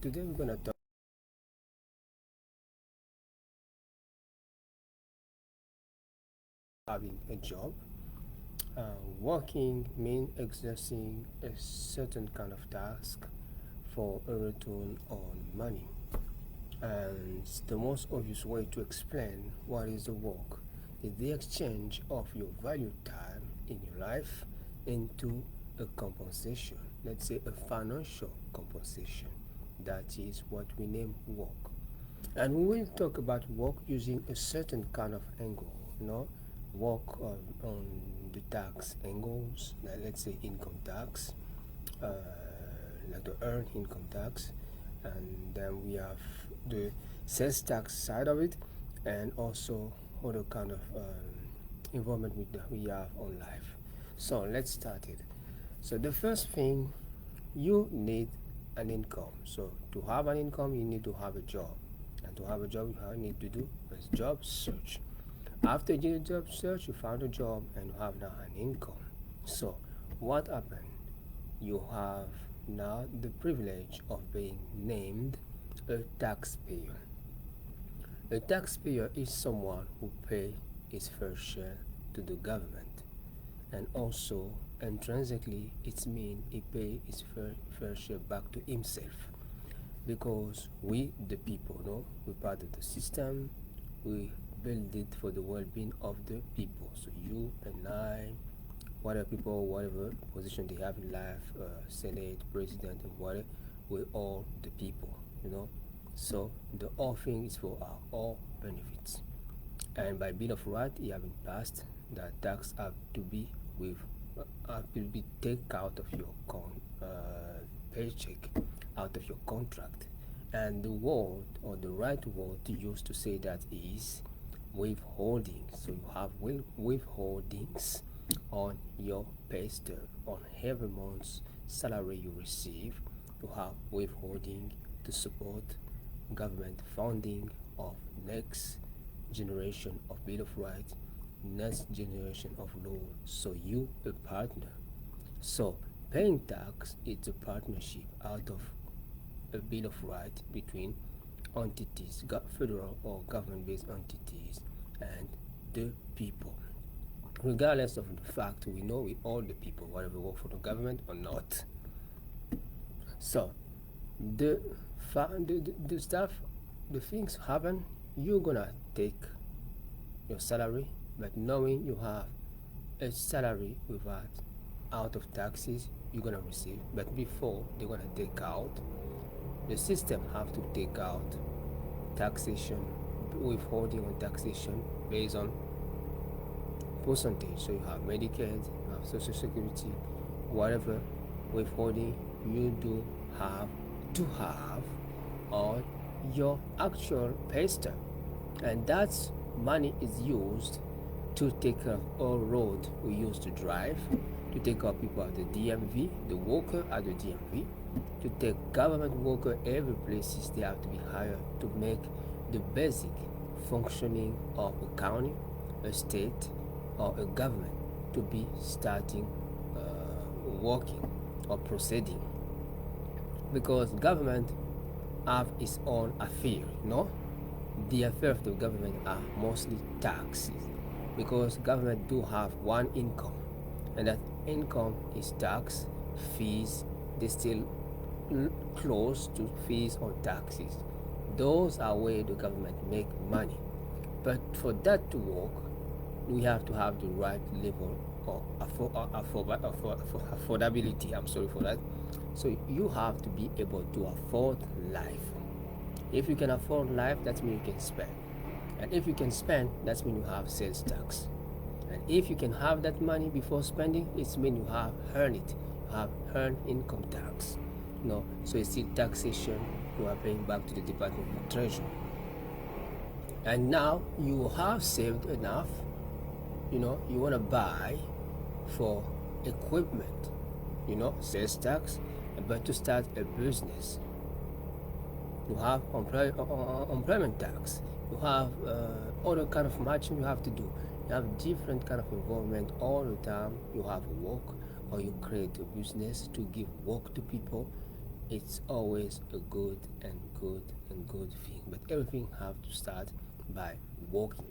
Today we're gonna talk having a job. Working means exercising a certain kind of task for a return on money. And the most obvious way to explain what is the work is the exchange of your valued time in your life into a compensation, let's say a financial compensation. That is what we name work. And we will talk about work using a certain kind of angle, work on the tax angles, like let's say income tax, uh, like the earned income tax, and then we have the sales tax side of it, and also other kind of involvement we have on life. So let's start it. So the first thing, you need an income. So to have an income, you need to have a job, and to have a job, you need to do is job search. After you do job search, you found a job and you have now an income. So what happened? You have now the privilege of being named a taxpayer. A taxpayer is someone who pays his fair share to the government, and also intrinsically it means he pays his fair share back to himself, because we the people know we're part of the system. We build it for the well-being of the people. So you and I, whatever people, whatever position they have in life, senate, president, and whatever, we're all the people. So the whole thing is for our all benefits. And by bill of right, it have been passed that tax have to be with have to be take out of your paycheck, out of your contract. And the word or the right word to use to say that is withholding. So you have withholdings on your pay stub. On every month's salary you receive, you have withholding to support government funding of next generation of bill of rights, next generation of law. So you a partner. So paying tax is a partnership out of a bill of rights between entities, federal or government-based entities, and the people. Regardless of the fact, we know we all the people, whether we work for the government or not. So the the stuff, the things happen. You're gonna take your salary, but knowing you have a salary without out of taxes you're gonna receive, but before they're gonna take out, the system have to take out taxation, withholding on taxation based on percentage. So you have Medicaid, you have Social Security, whatever withholding you do have to have on your actual pay stub, and that's money is used to take care of all road we used to drive, to take care of people at the DMV, the worker at the DMV, to take government worker every places they have to be hired to make the basic functioning of a county, a state, or a government to be starting working or proceeding, because government have its own affair. The affair of the government are mostly taxes, because government do have one income, and that income is tax, fees. They still close to fees or taxes. Those are where the government make money. But for that to work, we have to have the right level of affordability. I'm sorry for that. So you have to be able to afford life. If you can afford life, that means you can spend. And if you can spend, that means you have sales tax. And if you can have that money before spending, it means you have earned it. You have earned income tax. So it's still taxation you are paying back to the Department of Treasury. And now you have saved enough, you want to buy for equipment, sales tax, but to start a business. You have employment tax. You have other kind of matching you have to do. You have different kind of involvement all the time. You have work, or you create a business to give work to people it's always a good thing. But everything have to start by working.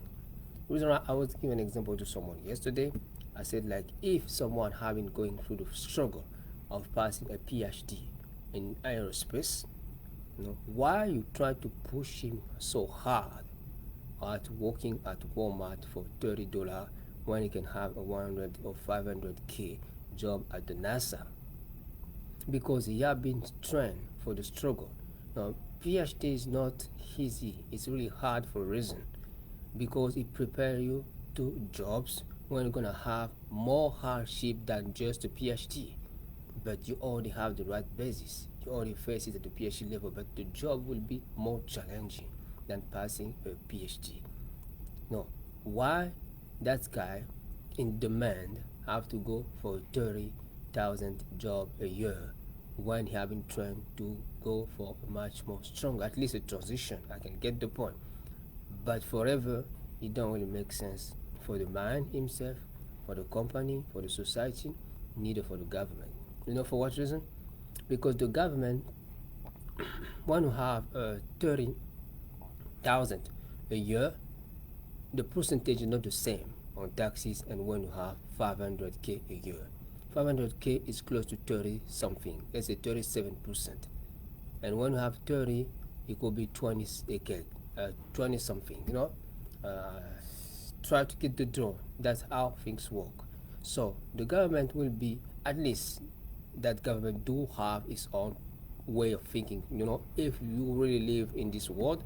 The reason why I was giving an example to someone yesterday, I said like if someone having going through the struggle of passing a PhD in aerospace, why you try to push him so hard at working at Walmart for $30 when he can have a 100 or 500K job at the NASA? Because he have been trained for the struggle. Now, PhD is not easy. It's really hard for a reason. Because it prepares you to jobs when you're gonna have more hardship than just a PhD. But you already have the right basis. You already face it at the PhD level, but the job will be more challenging than passing a PhD. No, why that guy in demand have to go for a 30,000 job a year when he have been trained to go for a much more stronger, at least a transition? I can get the point. But forever, it don't really make sense for the man himself, for the company, for the society, neither for the government. You know for what reason? Because the government want to have 30,000 a year, the percentage is not the same on taxes and when you have 500K a year. 500K is close to 30 something, let's say 37%. And when you have 30, it could be 20 20 something, try to get the draw. That's how things work. So the government will be, at least that government do have its own way of thinking. If you really live in this world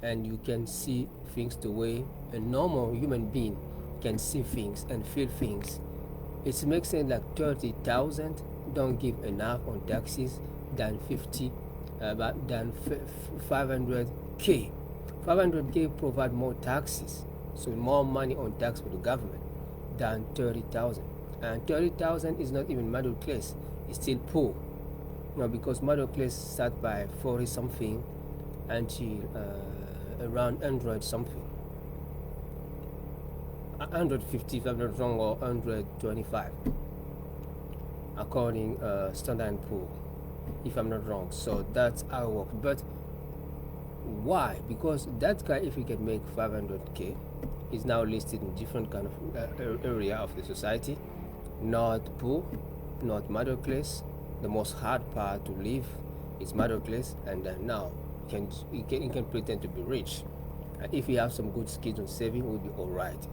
and you can see things the way a normal human being can see things and feel things, it makes sense like 30,000 don't give enough on taxes than 500K. 500K provide more taxes, so more money on tax for the government than 30,000. And 30,000 is not even middle class; it's still poor. Because middle class start by 40 something until around 100 something, 150 if I'm not wrong, or 125, according Standard & Poor, if I'm not wrong. So that's how it works. But why? Because that guy, if he can make 500K, is now listed in different kind of area of the society, not poor, not middle class. The most hard part to live is middle class, and then now he can pretend to be rich. And if you have some good skills on saving, will be all right.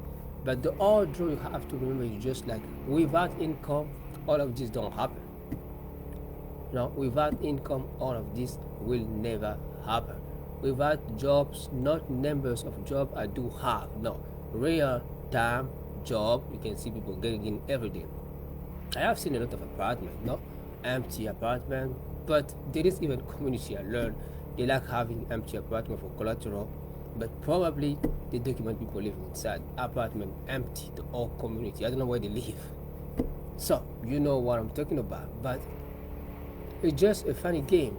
But the old rule you have to remember is just like without income, all of this don't happen. Without income, all of this will never happen. Without jobs, not numbers of jobs I do have. No, real time job. You can see people getting in every day. I have seen a lot of apartments, empty apartment, but there is even community. I learned they like having empty apartment for collateral, but probably they document people living inside apartment empty, the whole community. I don't know where they live. So you know what I'm talking about. But it's just a funny game,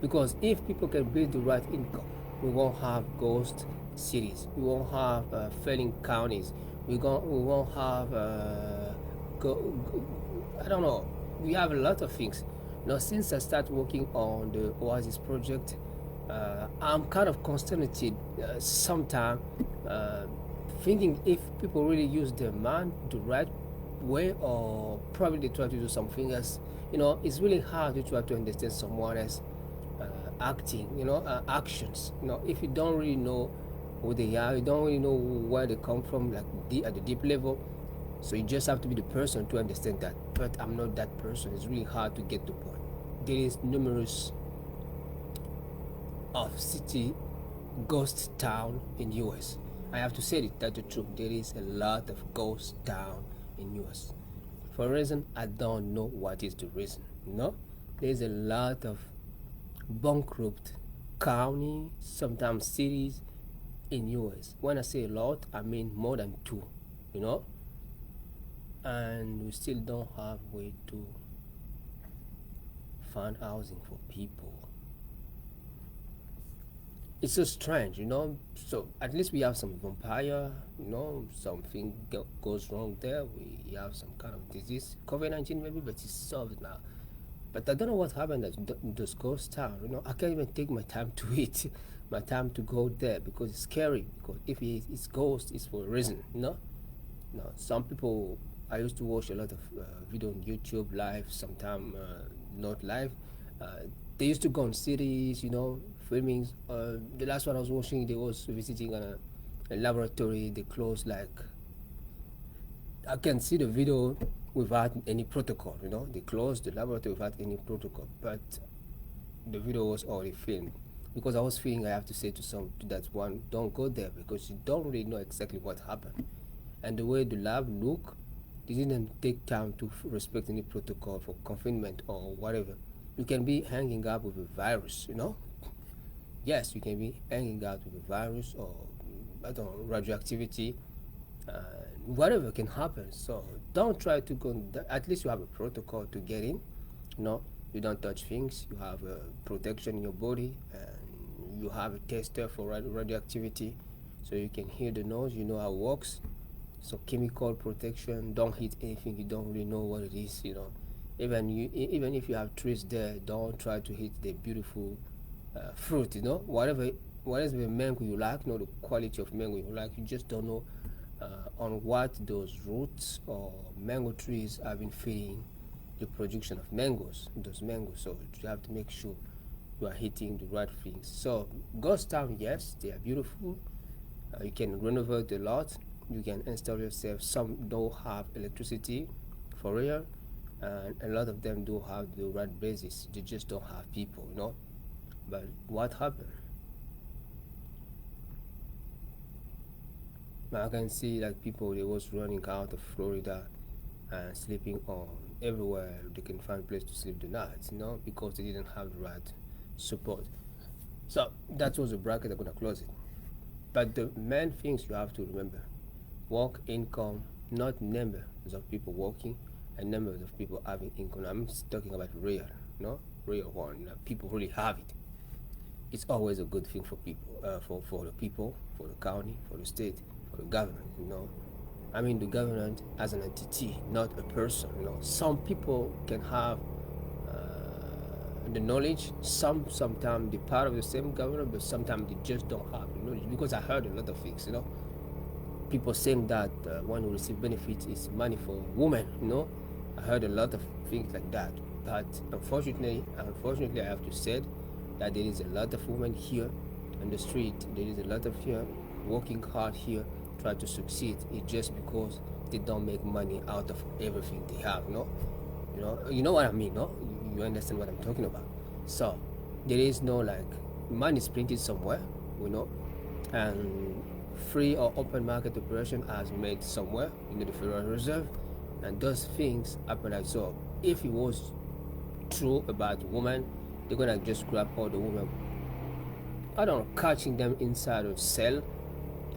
because if people can build the right income, we won't have ghost cities, we won't have failing counties, we won't have I don't know, we have a lot of things. Since I started working on the Oasis project, I'm kind of consternated sometimes, thinking if people really use their mind the right way, or probably they try to do something else. It's really hard to try to understand someone else acting, actions. If you don't really know who they are, you don't really know where they come from, like at the deep level. So you just have to be the person to understand that. But I'm not that person. It's really hard to get the point. There is numerous of city ghost town in US. I have to say it, that's the truth. There is a lot of ghost town in US. For a reason, I don't know what is the reason. There's a lot of bankrupt county, sometimes cities in US. When I say a lot, I mean more than two, and we still don't have way to find housing for people. It's so strange, so at least we have some vampire, something goes wrong there, we have some kind of disease, COVID-19 maybe, but it's solved now. But I don't know what happened at those ghost town. I can't even take my time to eat, my time to go there because it's scary. Because if it's ghost, it's for a reason. No, some people. I used to watch a lot of video on YouTube live, sometime not live. Uh, they used to go on cities, filming. The last one I was watching, they was visiting a laboratory. They closed like I can see the video without any protocol. They closed the laboratory without any protocol, but the video was already filmed. Because I was feeling I have to say to that one, don't go there because you don't really know exactly what happened, and the way the lab look, they didn't take time to respect any protocol for confinement or whatever. You can be hanging out with a virus. Yes, you can be hanging out with a virus or I don't know radioactivity. Uh, Whatever can happen. So don't try to go. At least you have a protocol to get in. You don't touch things. You have a protection in your body, and you have a tester for radioactivity, so you can hear the noise. You know how it works. So chemical protection. Don't hit anything you don't really know what it is. Even if you have trees there, don't try to hit the beautiful fruit. Whatever mango you like, the quality of mango you like, you just don't know on what those roots or mango trees have been feeding the production of those mangoes. So you have to make sure you are hitting the right things. So ghost town, yes, they are beautiful. You can renovate a lot. You can install yourself. Some don't have electricity for real, and a lot of them do have the right basis. They just don't have people. But what happened? I can see like people they was running out of Florida and sleeping on everywhere they can find place to sleep the night, because they didn't have the right support. So that was the bracket. I'm gonna close it. But the main things you have to remember: work income, not numbers of people working and numbers of people having income. I'm talking about real, real one. People really have it. It's always a good thing for people, for the people, for the county, for the state, for the government. I mean the government as an entity, not a person. Some people can have the knowledge. Sometimes they're part of the same government, but sometimes they just don't have the knowledge. Because I heard a lot of things. People saying that one who receive benefits is money for women. I heard a lot of things like that. But unfortunately, I have to say that there is a lot of women here on the street. There is a lot of here working hard here, try to succeed. It's just because they don't make money out of everything they have. You know what I mean. No, you understand what I'm talking about. So there is no like money is printed somewhere. And free or open market operation has made somewhere in the Federal Reserve, and those things happen like so. If it was true about women, they're gonna just grab all the women, I don't know, catching them inside a cell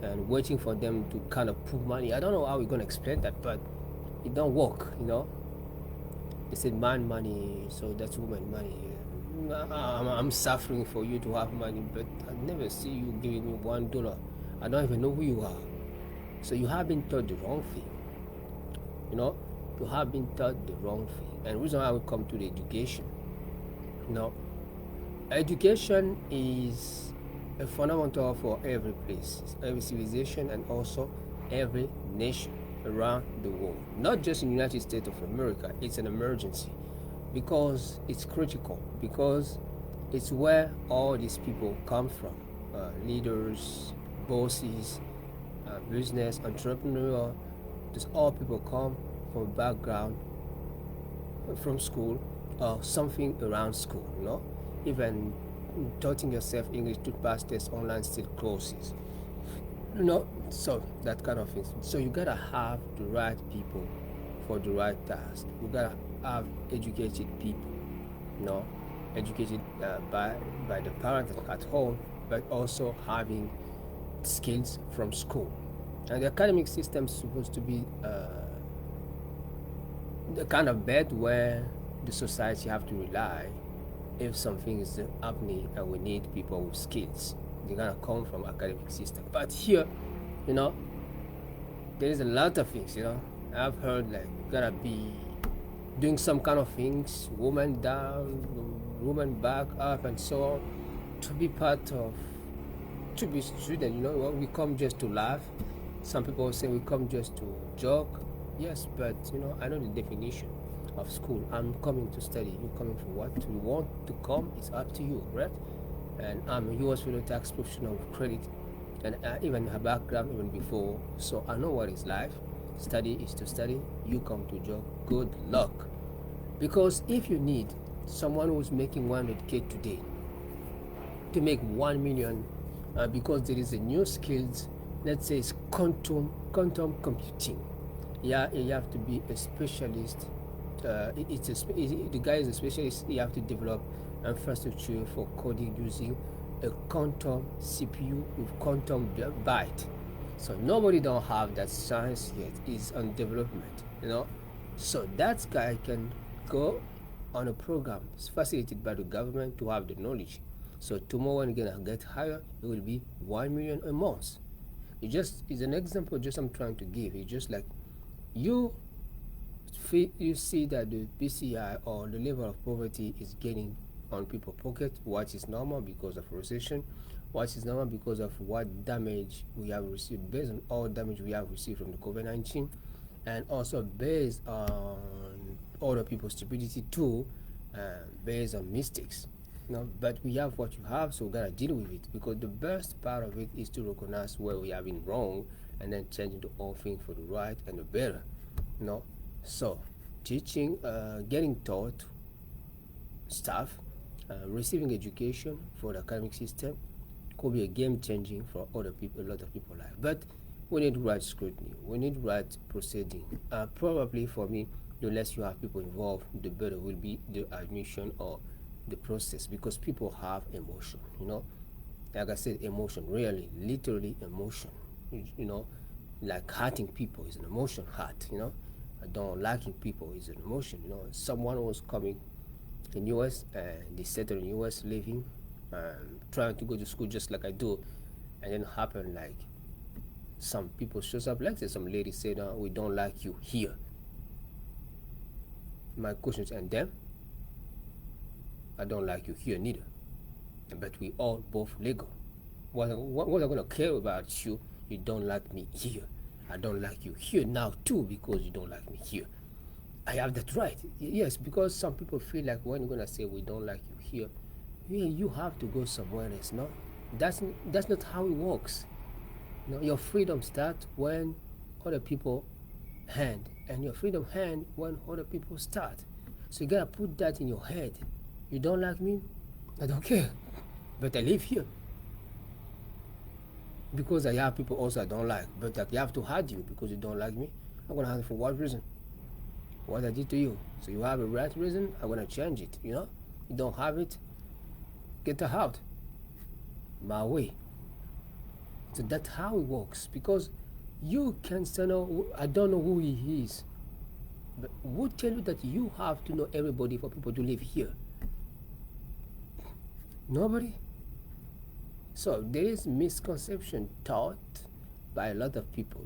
and waiting for them to kind of put money. I don't know how we're gonna explain that, but it don't work. They said man money, so that's woman money. I'm suffering for you to have money, but I never see you giving me $1. I don't even know who you are. So you have been taught the wrong thing. You have been taught the wrong thing. And the reason why we come to the education. Education is a fundamental for every place, every civilization, and also every nation around the world. Not just in the United States of America. It's an emergency because it's critical, because it's where all these people come from. Leaders, bosses, business, entrepreneur. Just all people come from a background, from school or something around school. Even teaching yourself English to pass test online still closes. So that kind of thing. So you gotta have the right people for the right task. You gotta have educated people, educated by the parents at home, but also having skills from school. And the academic system is supposed to be the kind of bed where the society have to rely if something is happening and we need people with skills. They're gonna come from academic system. But here, there is a lot of things. I've heard like you gotta be doing some kind of things, woman down, woman back up, and so on, to be part of, to be student. We come just to laugh. Some people say we come just to joke. Yes, but I know the definition of school. I'm coming to study. You're coming for what? You want to come? It's up to you, right? And I'm a U.S. federal tax professional with credit, and even her background even before, so I know what it's like. Study is to study. You come to job. Good luck, because if you need someone who's making 100K today to make 1 million, because there is a new skills, let's say it's quantum computing. Yeah, you have to be a specialist. The guy is a specialist. You have to develop infrastructure for coding using a quantum CPU with quantum byte. So nobody don't have that science yet. It's on development. So that guy can go on a program. It's facilitated by the government to have the knowledge. So tomorrow when you're gonna get higher, it will be 1 million a month. It's an example just I'm trying to give. It's just like you see that the PCI or the level of poverty is getting on people's pocket, what is normal because of recession, what is normal because of what damage we have received, based on all damage we have received from the COVID-19, and also based on other people's stupidity too, based on mistakes. But we have what you have, so we gotta deal with it, because the best part of it is to recognize where we have been wrong and then changing the whole thing for the right and the better. So teaching, getting taught stuff, receiving education for the academic system could be a game changing for other people, a lot of people life. But we need right scrutiny, we need right proceeding. Probably for me, the less you have people involved, the better will be the admission or the process, because people have emotion. Like I said, emotion, really, literally emotion. Like hurting people is an emotion. Hurt, don't liking people is an emotion. Someone was coming in US and they settled in US, living, trying to go to school just like I do, and then happened like some people shows up, like some lady said, we don't like you here. My question is, and them? I don't like you here neither, but we all both legal. What am I gonna care about you? You don't like me here. I don't like you here now too, because you don't like me here. I have that right. Yes, because some people feel like when you're gonna say we don't like you here, you have to go somewhere else. No, that's not how it works. Your freedom starts when other people hand, and your freedom hand when other people start. So you gotta put that in your head. You don't like me? I don't care, but I live here. Because I have people also I don't like, but I have to hurt you because you don't like me. I'm gonna hurt you for what reason? What I did to you. So you have a right reason, I'm gonna change it. You don't have it, get out my way. So that's how it works, because you can say, no, I don't know who he is, but who tell you that you have to know everybody for people to live here? Nobody. So there is misconception taught by a lot of people.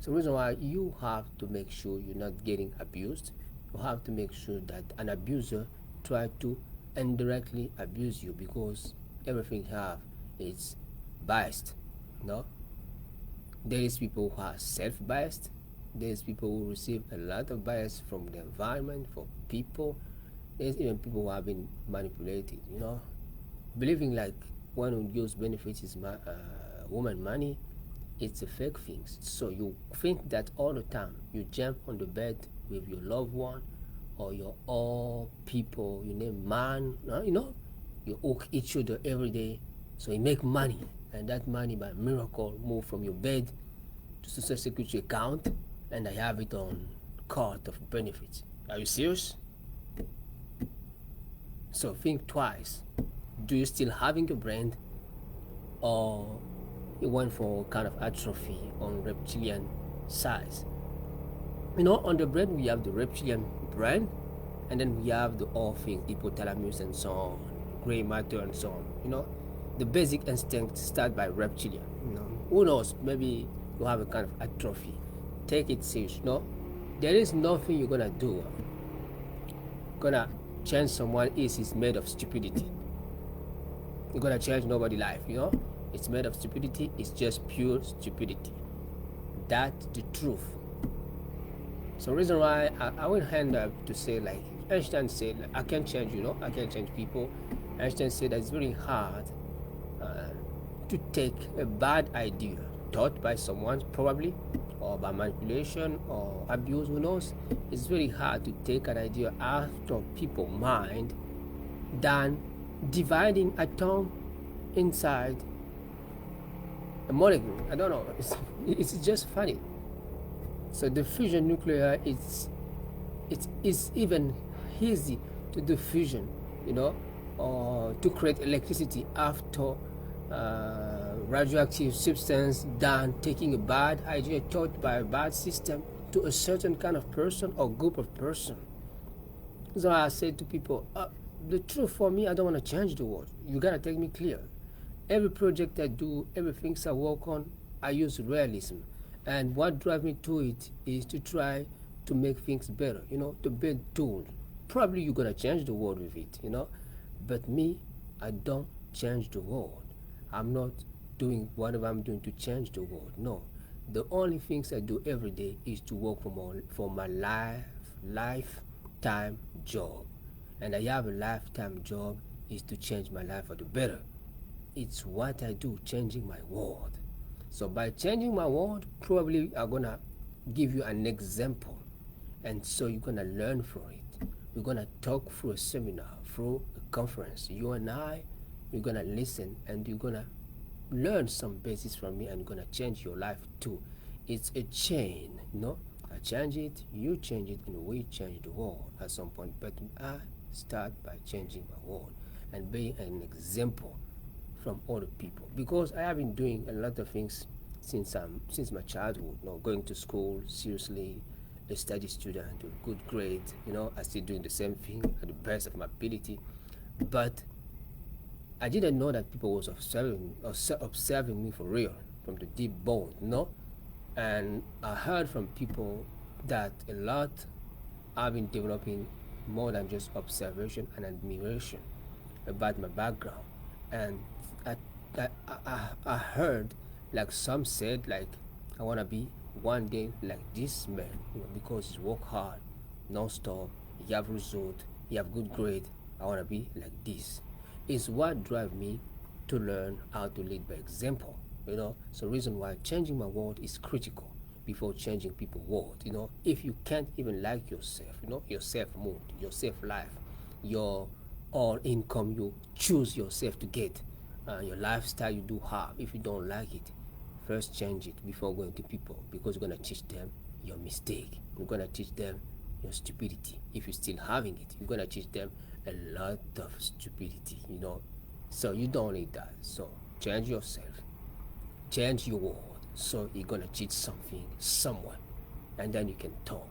So the reason why you have to make sure you're not getting abused. You have to make sure that an abuser try to indirectly abuse you, because everything you have is biased. There is people who are self-biased. There is people who receive a lot of bias from the environment, for people. There's even people who have been manipulated. Believing like one who use benefits is woman money, it's a fake thing. So you think that all the time. You jump on the bed with your loved one or your all people, you name man, you hook each other every day, so you make money, and that money by miracle move from your bed to social security account, and I have it on card of benefits. Are you serious? So think twice. Do you still having your brain, or you went for kind of atrophy on reptilian size? On the brain we have the reptilian brain, and then we have the all things, hypothalamus and so on, gray matter and so on. The basic instinct start by reptilian. Who knows, maybe you have a kind of atrophy. Take it serious. There is nothing you're gonna do gonna change someone is made of stupidity. You're gonna change nobody's life, you know? It's made of stupidity, it's just pure stupidity. That's the truth. So reason why I will hand up to say, like Einstein said, like, I can change, you know, I can change people. Einstein said that it's very hard uh, to take a bad idea taught by someone probably, or by manipulation or abuse, who knows. It's very hard to take an idea out of people's mind than dividing atom inside a molecule. I don't know, it's just funny. So the fusion nuclear it's even easy to do fusion, you know, or to create electricity after radioactive substance than taking a bad idea taught by a bad system to a certain kind of person or group of person. So I said to people, the truth for me, I don't want to change the world. You gotta take me clear. Every project I do, everything I work on, I use realism. And what drives me to it is to try to make things better, you know, to build tools. Probably you're gonna change the world with it, you know. But me, I don't change the world. I'm not doing whatever I'm doing to change the world. No. The only things I do every day is to work for my lifetime job. And I have a lifetime job is to change my life for the better. It's what I do, changing my world. So by changing my world, probably I'm gonna give you an example, and so you're gonna learn from it. We're gonna talk through a seminar, through a conference. You and I, you're gonna listen, and you're gonna learn some basics from me, and you're gonna change your life too. It's a chain, you know. I change it, you change it, and we change the world at some point. But I start by changing my world and being an example from other people, because I have been doing a lot of things since my childhood. You know, going to school seriously, a study student with good grades. You know, I still doing the same thing at the best of my ability, but I didn't know that people was observing me for real, from the deep bone. You know, and I heard from people that a lot have been developing more than just observation and admiration about my background. And I, I heard, like some said, like, I want to be one day like this man, you know, because he work hard, non-stop, he have result, he have good grade. I want to be like this. It's what drive me to learn how to lead by example, you know. So reason why changing my world is critical before changing people's world, you know. If you can't even like yourself, you know, your self mood, your self life, your all income you choose yourself to get, your lifestyle you do have, if you don't like it, first change it before going to people, because you're going to teach them your mistake, you're going to teach them your stupidity. If you're still having it, you're going to teach them a lot of stupidity, you know. So you don't need that. So change yourself, change your world, so you're going to teach something someone, and then you can talk.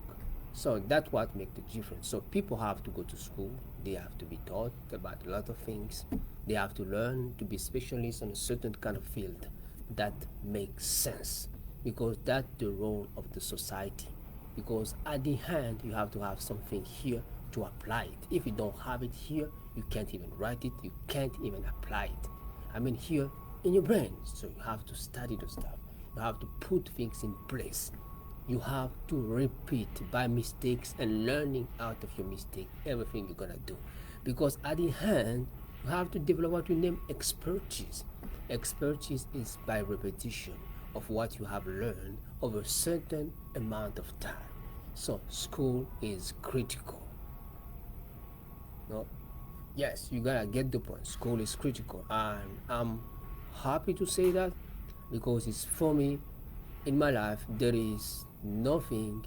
So that's what makes the difference. So people have to go to school, they have to be taught about a lot of things, they have to learn to be specialists in a certain kind of field that makes sense, because that's the role of the society. Because at the end, you have to have something here to apply it. If you don't have it here, you can't even write it, you can't even apply it. I mean, here in your brain. So you have to study the stuff, you have to put things in place, you have to repeat by mistakes and learning out of your mistake everything you're gonna do. Because at the end, you have to develop what we name expertise. Expertise is by repetition of what you have learned over a certain amount of time. So school is critical. No? Yes, you gotta get the point. School is critical, and I'm happy to say that, because it's for me in my life. There is nothing.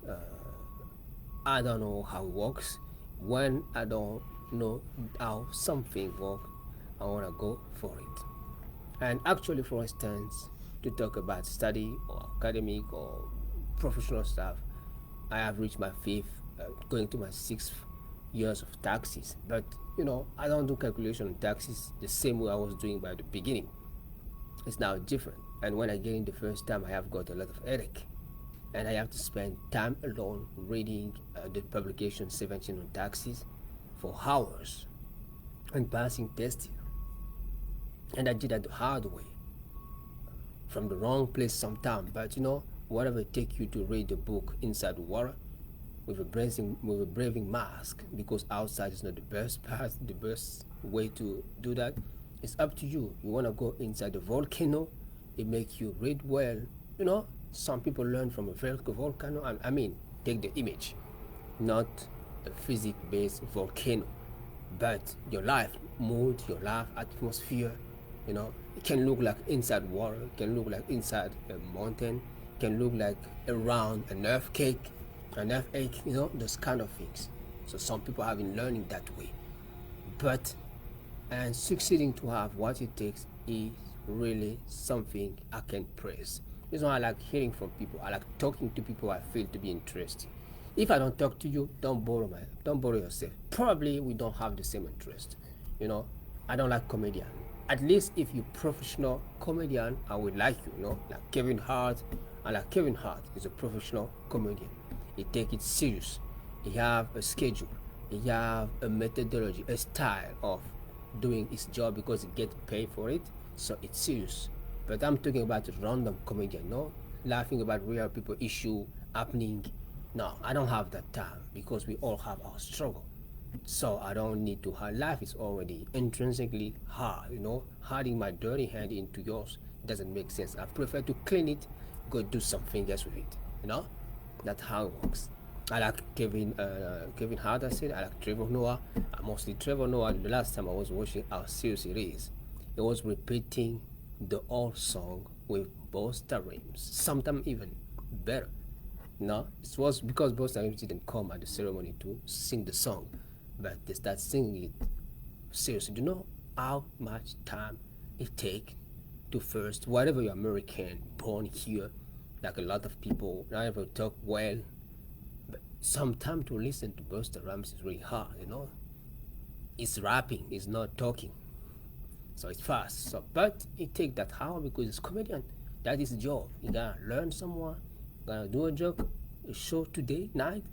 I don't know how it works. When I don't know how something works, I wanna go for it. And actually, for instance, to talk about study or academic or professional stuff, I have reached my fifth, going to my 6 years of taxes. But you know, I don't do calculation on taxes the same way I was doing by the beginning. It's now different. And when I get in the first time, I have got a lot of headache, and I have to spend time alone reading the publication 17 on taxes, for hours and passing testing. And I did that the hard way, from the wrong place sometimes. But whatever it take you to read the book inside the water with a braving mask, because outside is not the best part, the best way to do that. It's up to you. You want to go inside the volcano, it makes you read well. Some people learn from a volcano, and I mean, take the image, not a physics-based volcano, but your life mood, your life atmosphere. It can look like inside water, it can look like inside a mountain, it can look like around an earthquake, those kind of things. So some people have been learning that way, but and succeeding to have what it takes is really something I can praise. This is why I like hearing from people. I like talking to people I feel to be interesting. If I don't talk to you, don't bother yourself. Probably we don't have the same interest. I don't like comedian. At least if you're professional comedian, I would like you. Like Kevin Hart. I like Kevin Hart. He's a professional comedian. He take it serious. He have a schedule. He have a methodology, a style of doing his job because he get paid for it. So it's serious. But I'm talking about a random comedian, laughing about real people issue happening. No, I don't have that time because we all have our struggle. So I don't need to hard. Life is already intrinsically hard. Hiding my dirty hand into yours doesn't make sense. I prefer to clean it, go do something else with it. That's how it works. I like Kevin Hart. I said I like Trevor Noah. Mostly Trevor Noah. The last time I was watching how serious it is, it was repeating the old song with Busta Rhymes. Sometimes even better. It was because Busta Rhymes didn't come at the ceremony to sing the song, but they start singing it seriously. Do you know how much time it takes to first, whatever you're American, born here, like a lot of people, not ever talk well, but sometimes to listen to Busta Rhymes is really hard. It's rapping, it's not talking, so it's fast. So, but it takes that hour because it's comedian. That is the job. You gotta learn someone, gonna do a joke, a show today night,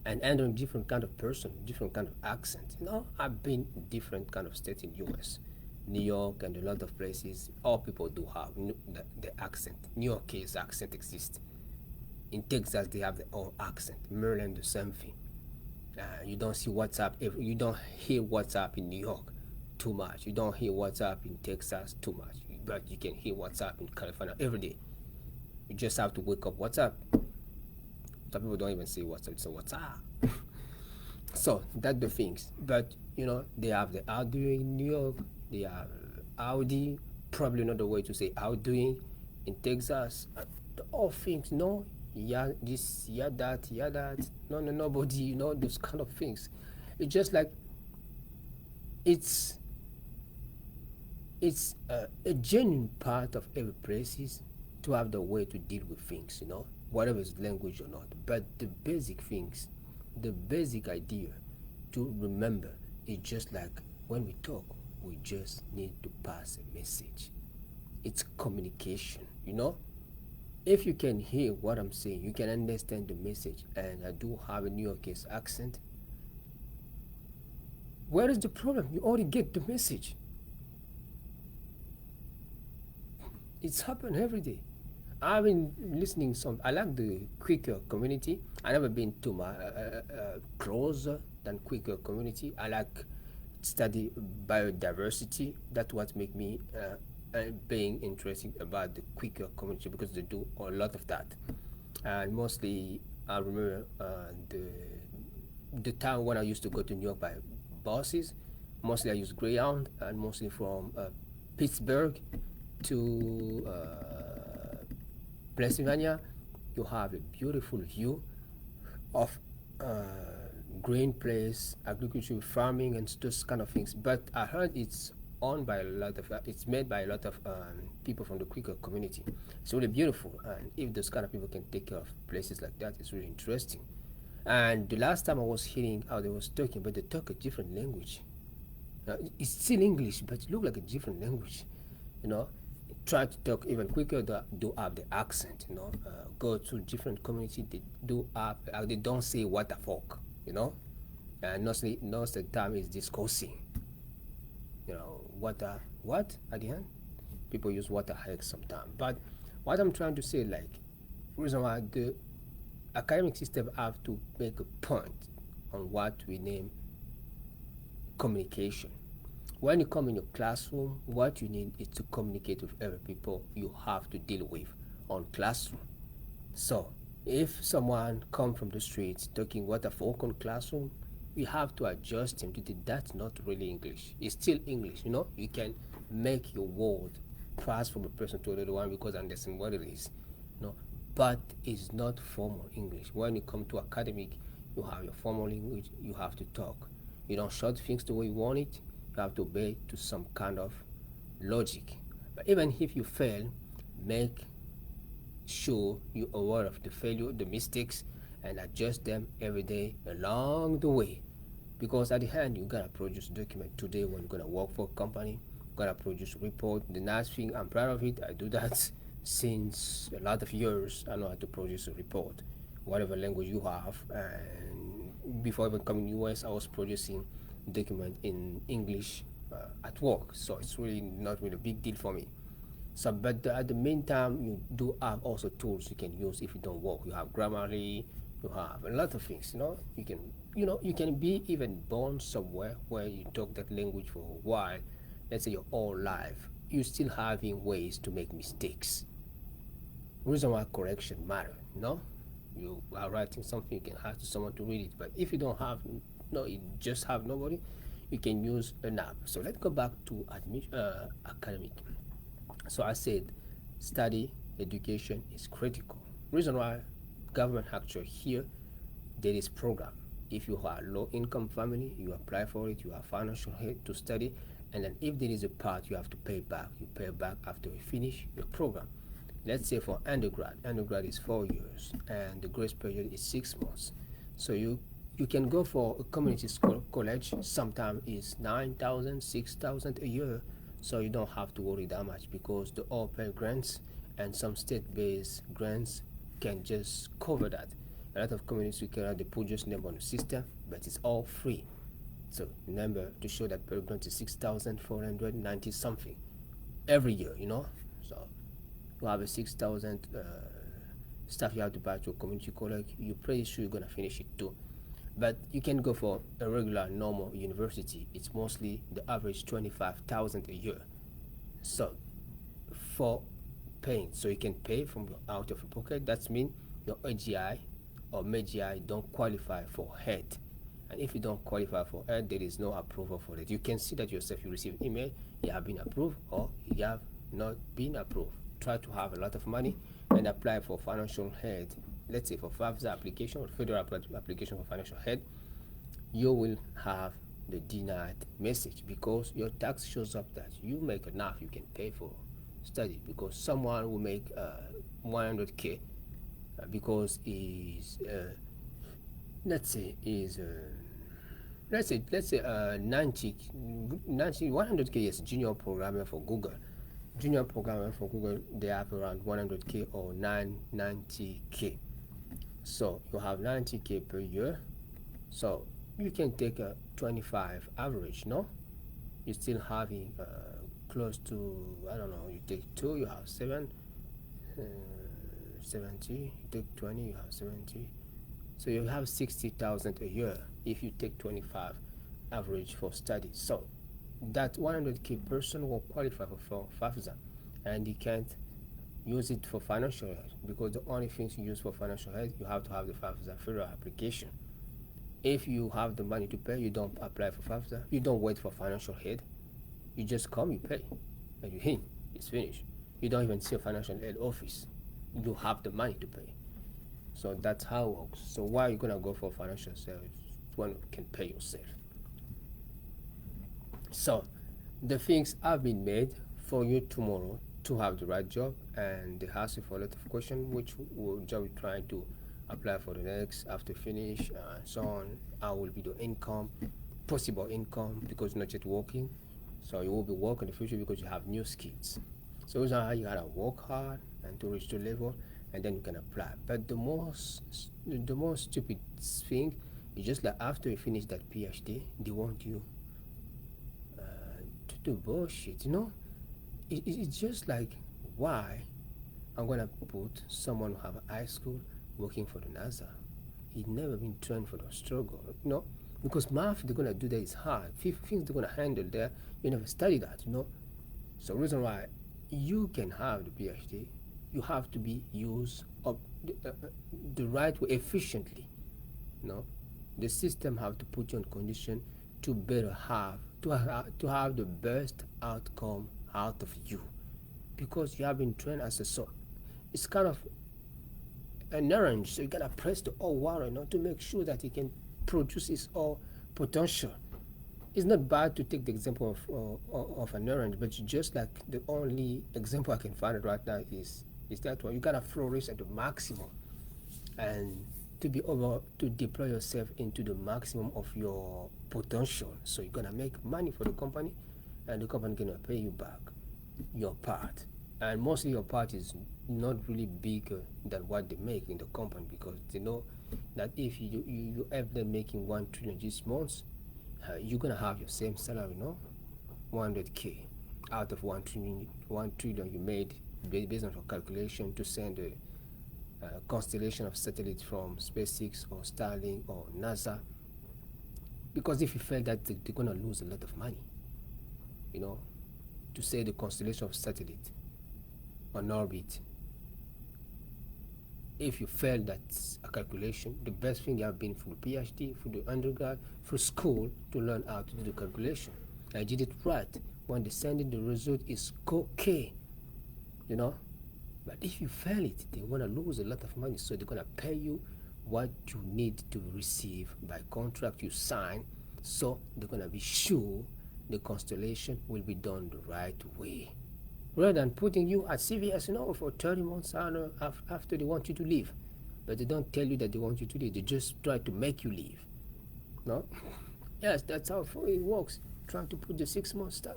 and enter a different kind of person, different kind of accent. I've been in different kind of states in US, New York, and a lot of places. All people do have the accent. New York's accent exists. In Texas, they have their own accent. Maryland, the same thing. You don't see WhatsApp. You don't hear WhatsApp in New York too much. You don't hear WhatsApp in Texas too much. But you can hear WhatsApp in California every day. You just have to wake up WhatsApp. Some people don't even say WhatsApp, it's a WhatsApp. So that's the things. But they have the outdoing in New York. They have Audi, probably another way to say outdoing in Texas. All things, yeah, this, yeah, that, yeah, that. No, nobody, those kind of things. It's just like it's a genuine part of every place is to have the way to deal with things, whatever is language or not. But the basic things, the basic idea to remember is just like when we talk, we just need to pass a message. It's communication, If you can hear what I'm saying, you can understand the message, and I do have a New Yorkese accent. Where is the problem? You already get the message. It's happened every day. I've been listening I like the Quaker community. I never been to my closer than Quaker community. I like study biodiversity. That's what make me being interested about the Quaker community, because they do a lot of that. And mostly, I remember the time when I used to go to New York by buses. Mostly I used Greyhound, and mostly from Pittsburgh to Pennsylvania. You have a beautiful view of grain place, agriculture, farming, and those kind of things. But I heard it's owned by it's made by a lot of people from the Quaker community. It's really beautiful, and if those kind of people can take care of places like that, it's really interesting. And the last time I was hearing how they was talking, but they talk a different language. It's still English, but it look like a different language. Try to talk even quicker. They do have the accent. Go to different community. They do have. They don't say what the fuck. and most of the time is discussing. What at the end? People use what the heck sometimes. But what I'm trying to say, like, reason why the academic system have to make a point on what we name communication. When you come in your classroom, what you need is to communicate with other people you have to deal with on classroom. So if someone come from the streets talking what a folk on classroom, we have to adjust him to that's not really English. It's still English, You can make your word pass from a person to another one because I understand what it is, But it's not formal English. When you come to academic, you have your formal language. You have to talk. You don't short things the way you want it. You have to obey to some kind of logic. But even if you fail, make sure you're aware of the failure, the mistakes, and adjust them every day along the way. Because at the end, you gotta produce a document today when you're gonna work for a company. You gotta produce a report. The nice thing, I'm proud of it. I do that since a lot of years. I know how to produce a report, whatever language you have. And before even coming to US, I was producing document in English at work. So it's really not really a big deal for me. So, but at the meantime, you do have also tools you can use if you don't work. You have Grammarly, you have a lot of things. You can be even born somewhere where you talk that language for a while. Let's say your whole life, you still having ways to make mistakes. Reason why correction matter. You are writing something, you can ask someone to read it. But if you don't have, you just have nobody, you can use an app. So let's go back to academic. So I said study education is critical. Reason why government actually here there is program. If you are low income family, you apply for it, you have financial aid to study, and then if there is a part you have to pay back, you pay back after you finish your program. Let's say for undergrad is 4 years and the grace period is 6 months. So you can go for a community school college, sometimes is 9,000, 6,000 a year. So you don't have to worry that much because the all-pay grants and some state-based grants can just cover that. A lot of communities they put just number on the system, but it's all free. So remember to show that per grant is 6,490 something every year. So you have a 6,000 stuff you have to buy to a community college. You're pretty sure you're gonna finish it too. But you can go for a regular normal university. It's mostly the average 25,000 a year. So for paying, so you can pay from out of your pocket. That means your AGI or MAGI don't qualify for HEAD. And if you don't qualify for HEAD, there is no approval for it. You can see that yourself. You receive email, you have been approved or you have not been approved. Try to have a lot of money and apply for financial aid. Let's say for FAFSA application or federal application for financial aid, you will have the denied message because your tax shows up that you make enough you can pay for study. Because someone will make 100k because is let's say 90 100k is junior programmer for Google. Junior programmer for Google, they have around 100k or 990k. So you have 90k per year. So you can take a 25 average, no? You're still having close to, I don't know, you take 2, you have 7, 70, you take 20, you have 70. So you have 60,000 a year if you take 25 average for study. So that 100k person will qualify for FAFSA, and you can't use it for financial aid because the only things you use for financial aid, you have to have the FAFSA federal application. If you have the money to pay, you don't apply for FAFSA, you don't wait for financial aid, you just come, you pay, and you hit, it's finished. You don't even see a financial aid office, you have the money to pay. So that's how it works. So why are you gonna go for financial service when you can pay yourself? So the things have been made for you tomorrow to have the right job, and they ask you for a lot of questions which job you're trying to apply for the next after finish and so on. How will be the income, possible income, because you're not yet working, so you will be working in the future because you have new skills. So those are how you gotta work hard and to reach the level, and then you can apply. But the most stupid thing It's just like after you finish that PhD, they want you to do bullshit, it's just like, why I'm gonna put someone who have a high school working for the NASA. He never been trained for the struggle, because math they're gonna do that is hard. Things they're gonna handle there, you never study that. So the reason why you can have the PhD, you have to be used up the right way efficiently. The system have to put you in condition to better have to have the best outcome out of you, because you have been trained as a so. It's kind of an orange, so you gotta press the all water, to make sure that it can produce its all potential. It's not bad to take the example of an orange, but just like the only example I can find right now is that one. You gotta flourish at the maximum, and to be able to deploy yourself into the maximum of your potential. So you're gonna make money for the company, and the company gonna pay you back your part. And mostly your part is not really bigger than what they make in the company, because they know that if you have them making 1 trillion this month, you're gonna have your same salary, 100K out of 1 trillion you made based on your calculation to send a constellation of satellites from SpaceX or Starlink or NASA. Because if you fail that, they're gonna lose a lot of money, to say the constellation of satellites on orbit. If you fail that calculation, the best thing you have been for the PhD, for the undergrad, for school to learn how to do the calculation. I did it right. When they send it, the result is okay, But if you fail it, they want to lose a lot of money, so they're going to pay you what you need to receive by contract you sign, so they're going to be sure the constellation will be done the right way. Rather than putting you at CVS, for 30 months after they want you to leave. But they don't tell you that they want you to leave. They just try to make you leave. No? Yes, that's how it works. Trying to put the 6-month stuff.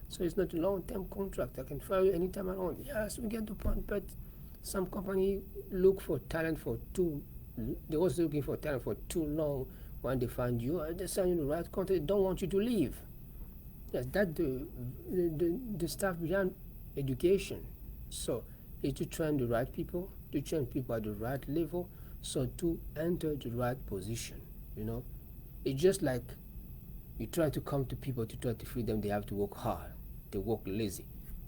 So it's not a long-term contract. I can fire you anytime I want. Yes, we get the point, but some company look for talent for they're also looking for talent for too long. When they find you, they sign you the right contract, they don't want you to leave. Yes, that's the stuff behind education. So it's to train the right people, to train people at the right level, so to enter the right position. It's just like you try to come to people to try to free them. They have to work hard. They work lazy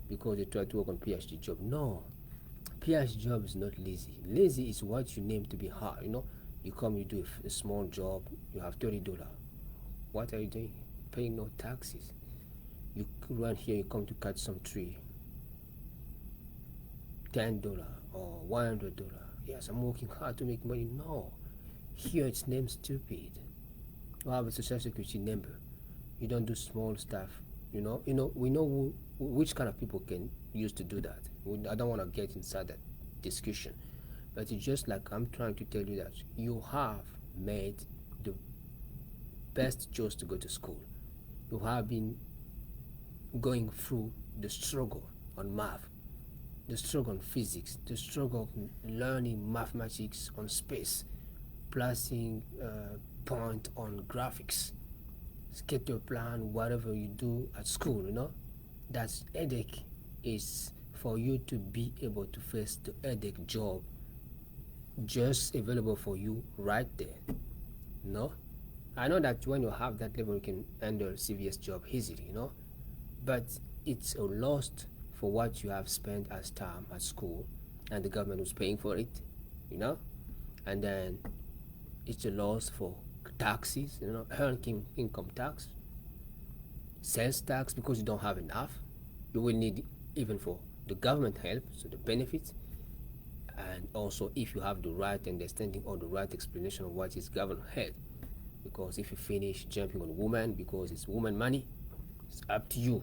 because they try to work on PhD job. No, PhD job is not lazy. Lazy is what you name to be hard. You come, you do a small job, you have $30. What are you doing? Paying no taxes. You run here, you come to cut some tree, $10 or $100. Yes, I'm working hard to make money. No, here it's named stupid. You have a social security number. You don't do small stuff. We know which kind of people can use to do that. I don't want to get inside that discussion, but it's just like I'm trying to tell you that you have made the best choice to go to school. You have been going through the struggle on math, the struggle on physics, the struggle of learning mathematics on space, placing point on graphics, schedule plan, whatever you do at school, That's headache is for you to be able to face the headache job just available for you right there. I know that when you have that level, you can handle CVS job easily, but it's a loss for what you have spent as time at school, and the government was paying for it, and then it's a loss for taxes, earning income tax, sales tax, because you don't have enough. You will need even for the government help, so the benefits, and also if you have the right understanding or the right explanation of what is government help. Because if you finish jumping on women because it's woman money, it's up to you,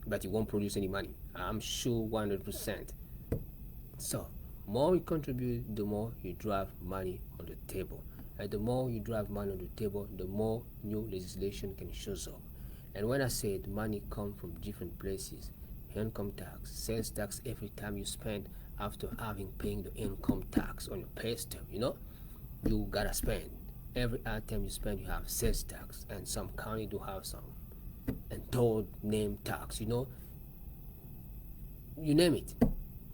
but it won't produce any money. I'm sure 100%. So more you contribute, the more you drive money on the table. And the more you drive money on the table, the more new legislation can show up. And when I said money comes from different places, income tax, sales tax, every time you spend after having paying the income tax on your pay stub, you gotta spend. Every item you spend, you have sales tax, and some county do have some and told name tax. You name it.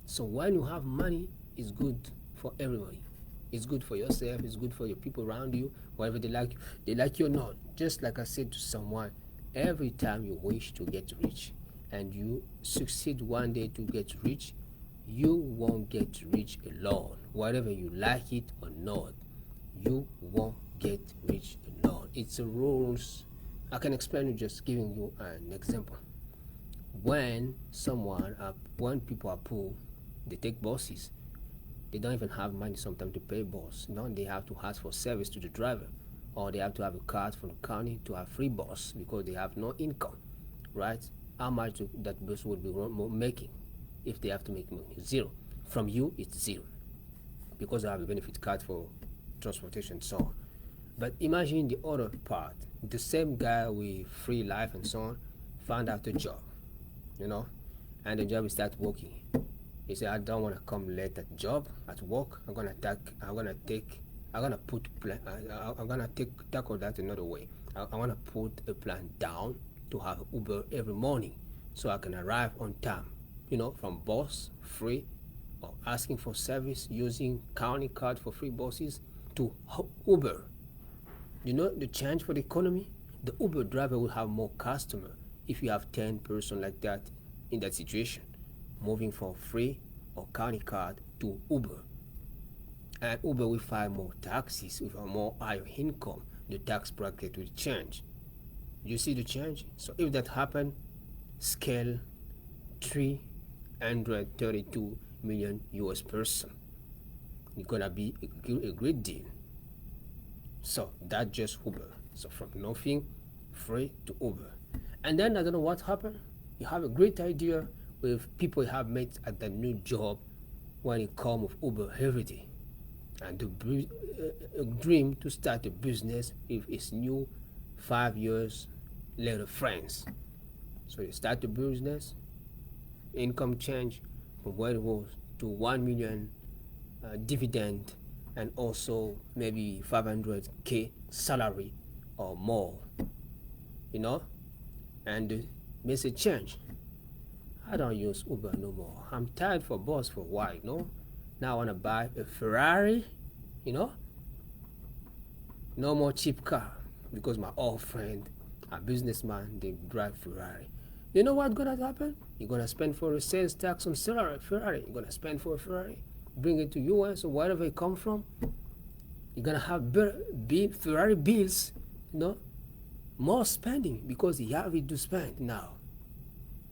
So when you have money, it's good for everybody. It's good for yourself. It's good for your people around you. Whatever they like you or not. Just like I said to someone, every time you wish to get rich, and you succeed one day to get rich, you won't get rich alone. Whether you like it or not, you won't get rich alone. It's a rules. I can explain it just giving you an example. When people are poor, they take buses. They don't even have money sometimes to pay bus. They have to ask for service to the driver, or they have to have a card from the county to have free bus because they have no income, right? How much that bus would be making if they have to make money? Zero. From you, it's zero because they have a benefit card for transportation and so on. But imagine the other part. The same guy with free life and so on found out a job, and the job is start working. He said, I don't want to come late at job, at work. I'm gonna tackle that another way. I wanna put a plan down to have Uber every morning so I can arrive on time. From bus free, or asking for service using county card for free buses to Uber. The change for the economy. The Uber driver will have more customer if you have 10 person like that in that situation, moving from free or county card to Uber. And Uber will find more taxis with a more higher income. The tax bracket will change. You see the change? So if that happen, scale 332 million US person. It's gonna be a great deal. So that's just Uber. So from nothing, free to Uber. And then I don't know what happened. You have a great idea with people you have met at the new job when you come with Uber every day. And a dream to start a business with its new 5 years later friends. So you start the business, income change from where it was to 1 million dividend, and also maybe 500K salary or more, and the message change. I don't use Uber no more. I'm tired for bus for a while, Now I want to buy a Ferrari, no more cheap car, because my old friend, a businessman, they drive Ferrari. You know what's gonna happen? You're gonna spend for a sales tax on Ferrari. You're gonna spend for a Ferrari, bring it to US or wherever it come from. You're gonna have Ferrari bills, more spending because you have it to spend now.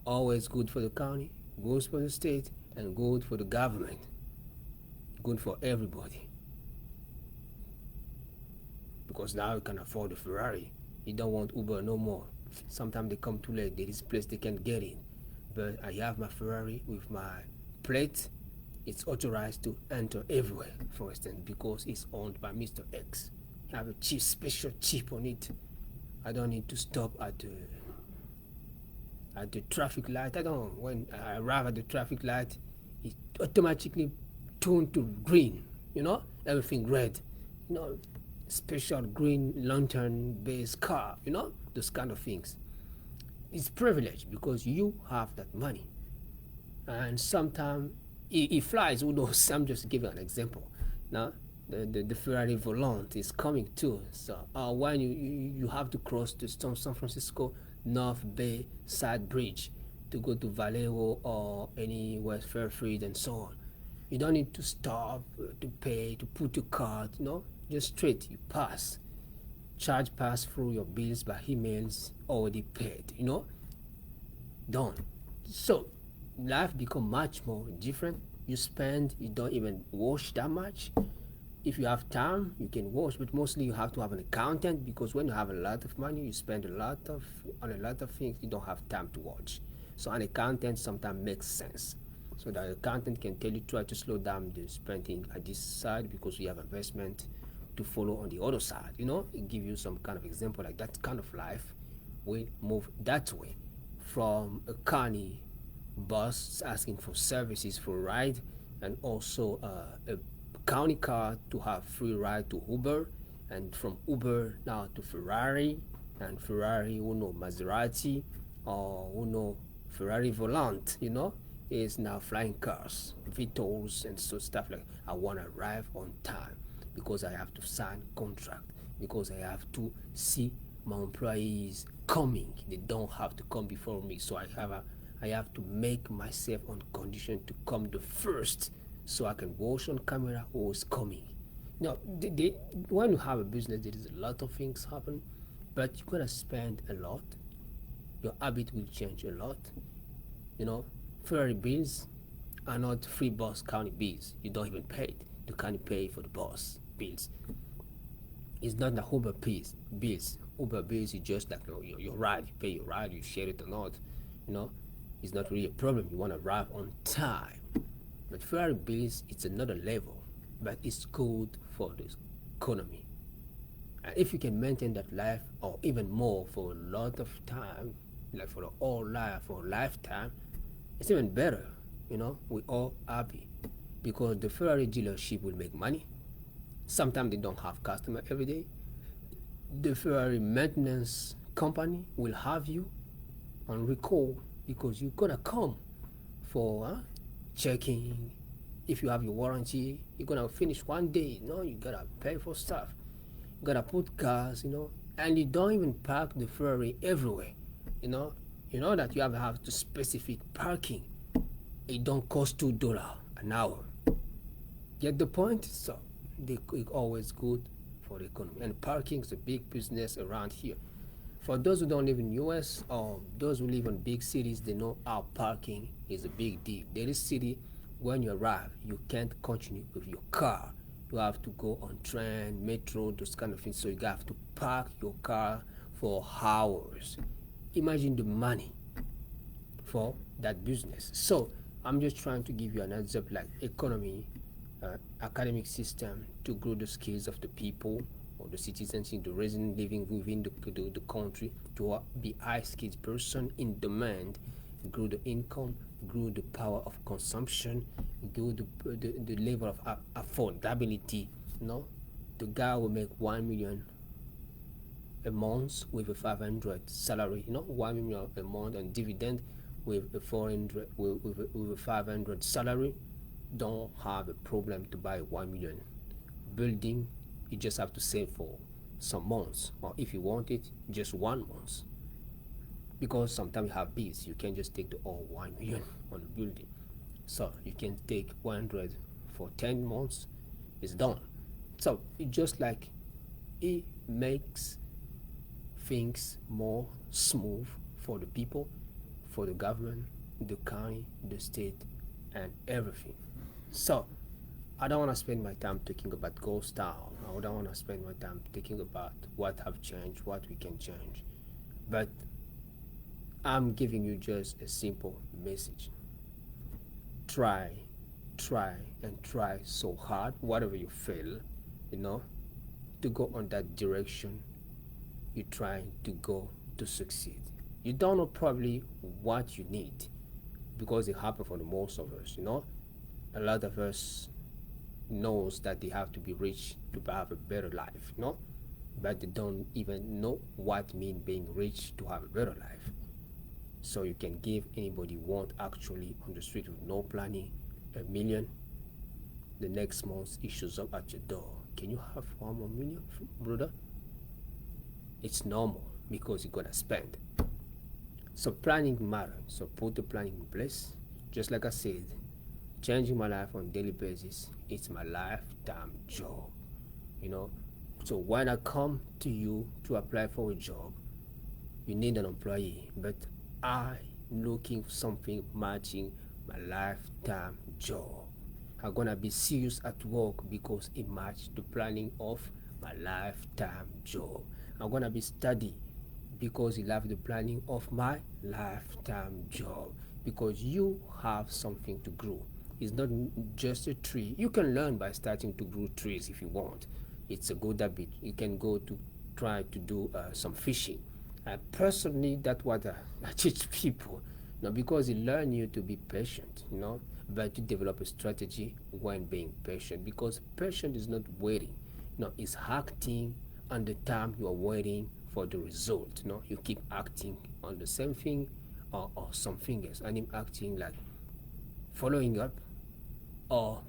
Always good for the county, good for the state, and good for the government. Good for everybody. Because now you can afford a Ferrari. You don't want Uber no more. Sometimes they come too late. There is place they can get in. But I have my Ferrari with my plate. It's authorized to enter everywhere, for instance, because it's owned by Mr. X. I have a special chip on it. I don't need to stop at the traffic light. When I arrive at the traffic light, it automatically turned to green, everything red, special green lantern based car, those kind of things. It's privilege because you have that money. And sometimes it flies, who knows? I'm just giving an example. Now the Ferrari Volant is coming too. So when you have to cross the San Francisco North Bay Side Bridge to go to Vallejo or any West Fairfield and so on, you don't need to stop to pay, to put your card, just straight you pass. Charge pass through your bills by emails already paid, done. So life become much more different. You spend, you don't even wash that much. If you have time, you can wash, but mostly you have to have an accountant, because when you have a lot of money, you spend on a lot of things, you don't have time to watch. So an accountant sometimes makes sense. So the accountant can tell you, try to slow down the spending at this side because we have investment to follow on the other side. It give you some kind of example like that. Kind of life will move that way, from a county bus asking for services for ride, and also a county car to have free ride to Uber, and from Uber now to Ferrari, and Ferrari, Maserati, or Ferrari Volant, is now flying cars, VTOLs, and so stuff like. I want to arrive on time because I have to sign contract, because I have to see my employees coming. They don't have to come before me, so I have to make myself on condition to come the first, so I can watch on camera who's coming. Now, when you have a business, there is a lot of things happen, but you're gonna spend a lot. Your habit will change a lot. Ferrari bills are not free bus county bills. You don't even pay it. You can't pay for the bus bills. It's not the Uber bills. Uber bills is just like your ride. You pay your ride, you share it or not. It's not really a problem. You want to arrive on time. But Ferrari bills, it's another level. But it's good for the economy. And if you can maintain that life, or even more for a lot of time, like for the whole life, for a lifetime, it's even better. We all happy because the Ferrari dealership will make money. Sometimes they don't have customer every day. The Ferrari maintenance company will have you on recall because you're gonna come for checking. If you have your warranty, you're gonna finish one day. You gotta pay for stuff. You gotta put gas, and you don't even park the Ferrari everywhere. That you have to specific parking. It don't cost $2 an hour. Get the point? So it's always good for the economy. And parking is a big business around here. For those who don't live in US or those who live in big cities, they know how parking is a big deal. There is city when you arrive, you can't continue with your car. You have to go on train, metro, those kind of things. So you have to park your car for hours. Imagine the money for that business. So I'm just trying to give you an heads up, like economy, academic system to grow the skills of the people or the citizens in the resident living within the country to be high skilled person in demand, grow the income, grow the power of consumption, grow the level of affordability. The guy will make 1 million a month with a 500 salary, 1 million a month and dividend with a 400 with a 500 salary, don't have a problem to buy 1 million building. You just have to save for some months, or if you want it, just 1 month, because sometimes you have bills. You can't just take the all 1 million on the building, so you can take 100 for 10 months. It's done. So it just like it makes things more smooth for the people, for the government, the county, the state, and everything. So I don't want to spend my time talking about ghost town. I don't want to spend my time thinking about what have changed, what we can change. But I'm giving you just a simple message. Try, and try so hard, whatever you feel, to go on that direction you're trying to go to succeed. You don't know probably what you need, because it happens for the most of us. A lot of us knows that they have to be rich to have a better life, but they don't even know what mean being rich to have a better life. So you can give anybody want actually on the street with no planning $1 million. The next month it shows up at your door. Can you have 1 more million, brother? It's normal because you're gonna spend. So planning matters. So put the planning in place. Just like I said, changing my life on a daily basis, it's my lifetime job. So when I come to you to apply for a job, you need an employee, but I'm looking for something matching my lifetime job. I'm gonna be serious at work because it matches the planning of my lifetime job. I'm gonna be steady because it have the planning of my lifetime job, because you have something to grow. It's not just a tree. You can learn by starting to grow trees if you want. It's a good habit. You can go to try to do some fishing. Personally, that's what I teach people, because it learns you to be patient, but to develop a strategy when being patient, because patient is not waiting. No, it's acting on the time you are waiting for the result. No, you keep acting on the same thing or something else. And I'm acting like following up or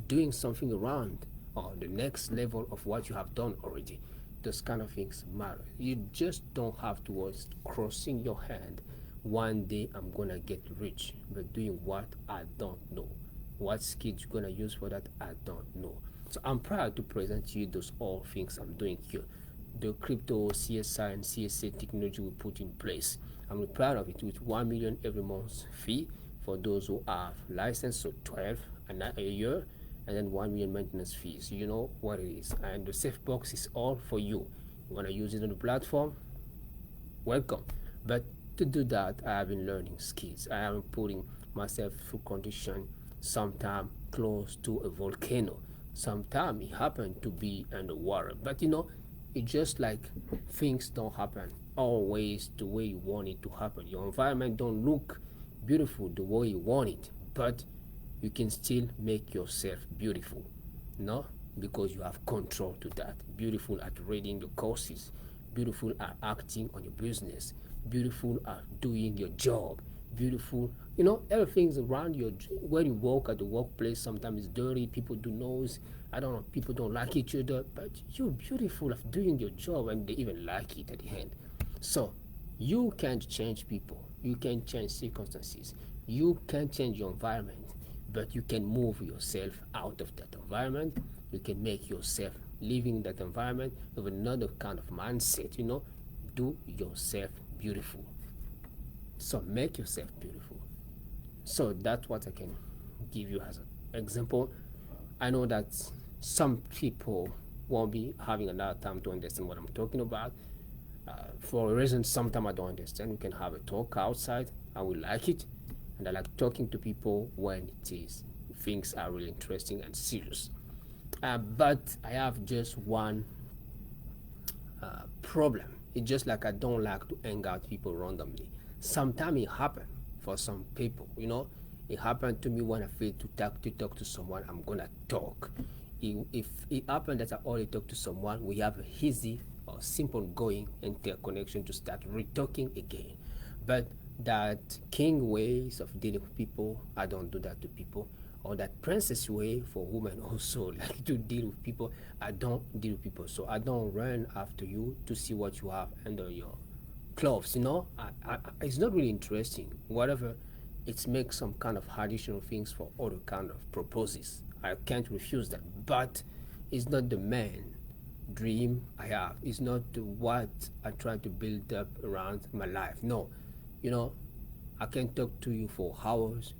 doing something around or the next level of what you have done already. Those kind of things matter. You just don't have to was crossing your hand. One day I'm gonna get rich, but doing what I don't know. What skills you're gonna use for that I don't know. So I'm proud to present to you those all things I'm doing here. The crypto CSI and CSA technology we put in place. I'm proud of it with 1 million every month fee for those who have license, so 12 a year, and then 1 million maintenance fees. You know what it is, and the safe box is all for you. You want to use it on the platform, welcome. But to do that, I have been learning skills. I am putting myself through condition, sometimes close to a volcano, sometimes it happened to be in the water. But it's just like things don't happen always the way you want it to happen. Your environment don't look beautiful the way you want it, but you can still make yourself beautiful, no? Because you have control to that. Beautiful at reading the courses, beautiful at acting on your business, beautiful at doing your job, beautiful, everything's around you. Where you work at the workplace, sometimes it's dirty, people do nose, I don't know, people don't like each other, but you're beautiful at doing your job and they even like it at the end. So you can't change people, you can change circumstances, you can change your environment, but you can move yourself out of that environment. You can make yourself living that environment with another kind of mindset. Do yourself beautiful. So make yourself beautiful. So that's what I can give you as an example. I know that some people won't be having a lot of time to understand what I'm talking about. For a reason, sometimes I don't understand. We can have a talk outside. I will like it. And I like talking to people when it is things are really interesting and serious. But I have just one problem. It's just like I don't like to hang out with people randomly. Sometimes it happens for some people, It happened to me when I feel to talk to someone, I'm gonna talk. If it happens that I already talk to someone, we have a easy or simple going interconnection to start re-talking again. But that king ways of dealing with people, I don't do that to people. Or that princess way for women also like to deal with people, I don't deal with people. So I don't run after you to see what you have under your clothes. It's not really interesting. Whatever, it makes some kind of additional things for other kind of purposes. I can't refuse that, but it's not the main dream I have. It's not what I try to build up around my life. No, I can talk to you for hours,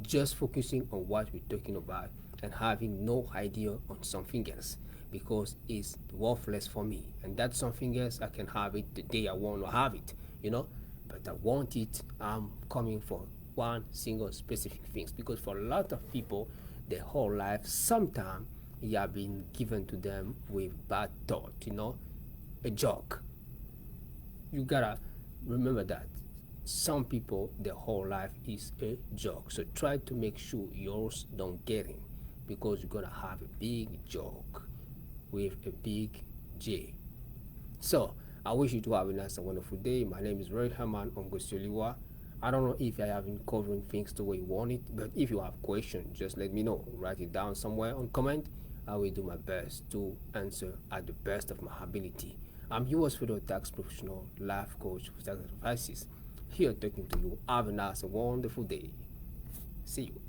just focusing on what we're talking about and having no idea on something else, because it's worthless for me. And that's something else, I can have it the day I want to have it, but I want it. I'm coming for one single specific things, because for a lot of people, their whole life, sometimes it have been given to them with bad thought, a joke. You gotta remember that some people, their whole life is a joke. So try to make sure yours don't get in, because you're gonna have a big joke with a big J. So I wish you to have a nice and wonderful day. My name is Roy Herman Ongosoliwa. I don't know if I have been covering things the way you want it, but if you have questions, just let me know. Write it down somewhere on comment. I will do my best to answer at the best of my ability. I'm yours for the tax professional, life coach with tax advices. Here talking to you. Have a nice and wonderful day. See you.